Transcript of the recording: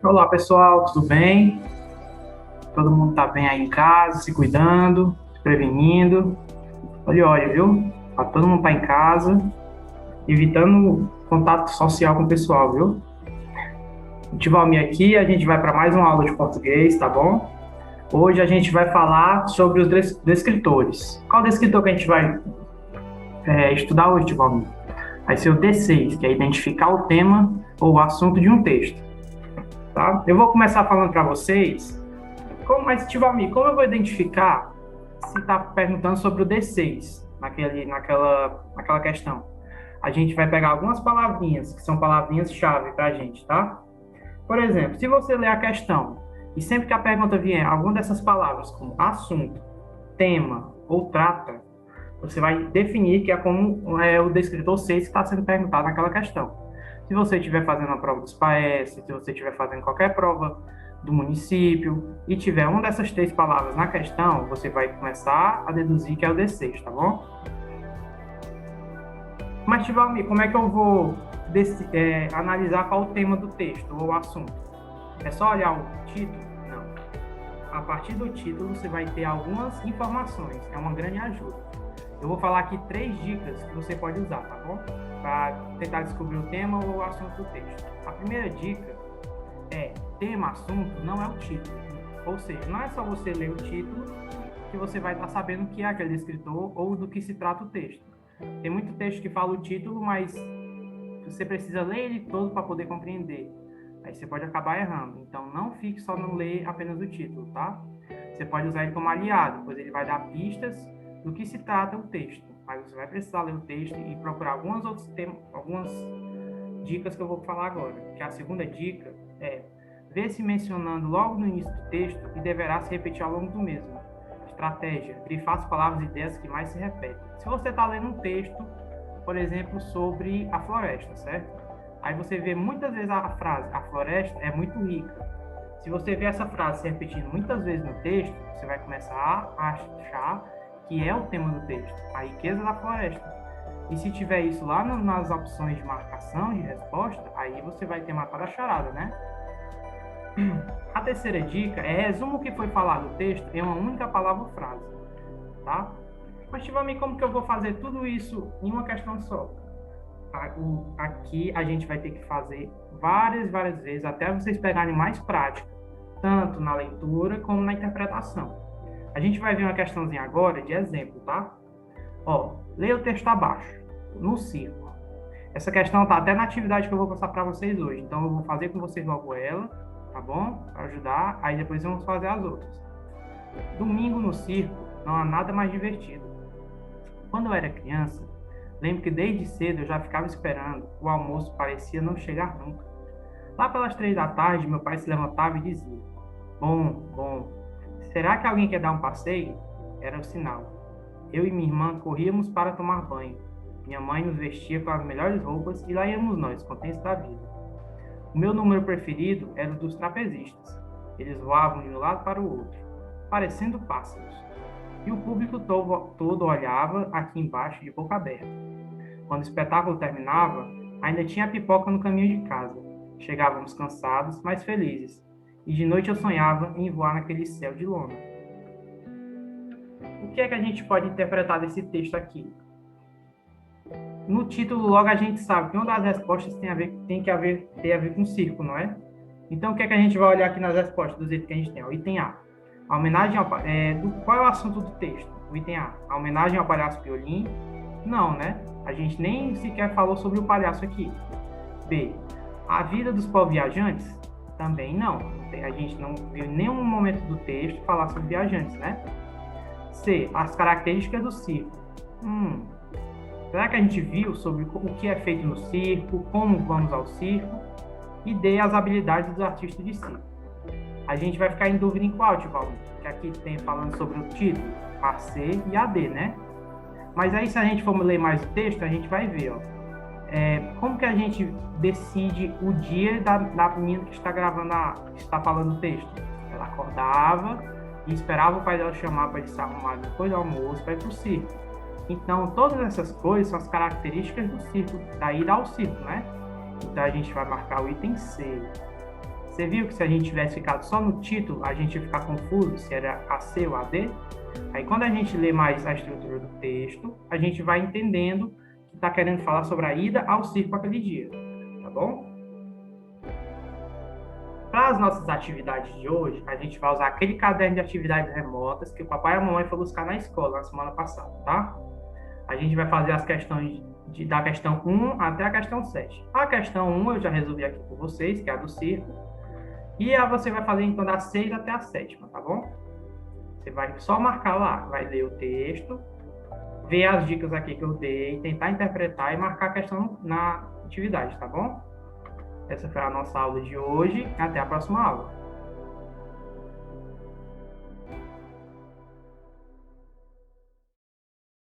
Olá, pessoal, tudo bem? Todo mundo está bem aí em casa, se cuidando, se prevenindo. Olha, viu? Todo mundo tá em casa, evitando contato social com o pessoal, viu? Tivalmi aqui, a gente vai para mais uma aula de português, tá bom? Hoje a gente vai falar sobre os descritores. Qual descritor que a gente vai estudar hoje, Tivalmi? Vai ser o D6, que é identificar o tema ou o assunto de um texto, tá? Eu vou começar falando para vocês. Mas, Tivalmi, como eu vou identificar se está perguntando sobre o D6, naquela questão? A gente vai pegar algumas palavrinhas, que são palavrinhas-chave para a gente, tá? Por exemplo, se você ler a questão e sempre que a pergunta vier alguma dessas palavras, como assunto, tema ou trata, você vai definir que é como o descritor 6 que está sendo perguntado naquela questão. Se você estiver fazendo uma prova do SPAES, se você estiver fazendo qualquer prova do município e tiver uma dessas três palavras na questão, você vai começar a deduzir que é o D6, tá bom? Mas, Tivalmi, como é que eu vou analisar qual o tema do texto ou o assunto? É só olhar o título? Não. A partir do título, você vai ter algumas informações. É uma grande ajuda. Eu vou falar aqui 3 dicas que você pode usar, tá bom? Para tentar descobrir o tema ou o assunto do texto. A primeira dica é: tema, assunto, não é o título. Ou seja, não é só você ler o título que você vai estar sabendo o que é aquele escritor ou do que se trata o texto. Tem muito texto que fala o título, mas você precisa ler ele todo para poder compreender. Aí você pode acabar errando. Então, não fique só no ler apenas o título, tá? Você pode usar ele como aliado, pois ele vai dar pistas do que se trata o texto. Mas você vai precisar ler o texto e procurar algumas dicas que eu vou falar agora. Que a segunda dica é: ver se mencionando logo no início do texto e deverá se repetir ao longo do mesmo. Estratégia: grifar as palavras e ideias que mais se repetem. Se você está lendo um texto, por exemplo, sobre a floresta, certo? Aí você vê muitas vezes a frase: a floresta é muito rica. Se você vê essa frase se repetindo muitas vezes no texto, você vai começar a achar que é o tema do texto, a riqueza da floresta. E se tiver isso lá nas opções de marcação de resposta, aí você vai ter matado a charada, né? A terceira dica é: resumo o que foi falado no texto em uma única palavra ou frase, tá? Mas, Tivami, como que eu vou fazer tudo isso em uma questão só? Aqui a gente vai ter que fazer várias vezes, até vocês pegarem mais prática, tanto na leitura como na interpretação. A gente vai ver uma questãozinha agora de exemplo, tá? Ó, leia o texto abaixo, no círculo. Essa questão está até na atividade que eu vou passar para vocês hoje, então eu vou fazer com vocês logo ela, tá bom? Para ajudar, aí depois vamos fazer as outras. Domingo no circo não há nada mais divertido. Quando eu era criança, lembro que desde cedo eu já ficava esperando, o almoço parecia não chegar nunca. Lá pelas 3 da tarde, meu pai se levantava e dizia: bom, será que alguém quer dar um passeio? Era o sinal. Eu e minha irmã corríamos para tomar banho. Minha mãe nos vestia com as melhores roupas e lá íamos nós, contentes da vida. O meu número preferido era o dos trapezistas. Eles voavam de um lado para o outro, parecendo pássaros. E o público todo olhava aqui embaixo de boca aberta. Quando o espetáculo terminava, ainda tinha pipoca no caminho de casa. Chegávamos cansados, mas felizes. E de noite eu sonhava em voar naquele céu de lona. O que é que a gente pode interpretar desse texto aqui? No título, logo a gente sabe que uma das respostas tem a ver com circo, não é? Então, o que é que a gente vai olhar aqui nas respostas do jeito que a gente tem? O item A. A homenagem qual é o assunto do texto? O item A. A homenagem ao palhaço Piolim? Não, né? A gente nem sequer falou sobre o palhaço aqui. B. A vida dos povos viajantes? Também não. A gente não viu em nenhum momento do texto falar sobre viajantes, né? C. As características do circo. Será que a gente viu sobre o que é feito no circo, como vamos ao circo? E D. As habilidades dos artistas de circo. A gente vai ficar em dúvida em qual, Tivaldo? Que aqui tem falando sobre o título, a C e a D, né? Mas aí, se a gente for ler mais o texto, a gente vai ver, ó. Como que a gente decide o dia da menina que está falando o texto? Ela acordava e esperava o pai dela chamar para ele se arrumar depois do almoço para ir para o circo. Então, todas essas coisas são as características do circo, daí dá o circo, né? Então, a gente vai marcar o item C. Você viu que se a gente tivesse ficado só no título, a gente ia ficar confuso se era AC ou AD? Aí, quando a gente lê mais a estrutura do texto, a gente vai entendendo que está querendo falar sobre a ida ao circo aquele dia, tá bom? Para as nossas atividades de hoje, a gente vai usar aquele caderno de atividades remotas que o papai e a mamãe foram buscar na escola na semana passada, tá? A gente vai fazer as questões da questão 1 até a questão 7. A questão 1 eu já resolvi aqui com vocês, que é a do circo. E a você vai fazer então da 6 até a 7ª, tá bom? Você vai só marcar lá, vai ler o texto, ver as dicas aqui que eu dei, tentar interpretar e marcar a questão na atividade, tá bom? Essa foi a nossa aula de hoje. Até a próxima aula.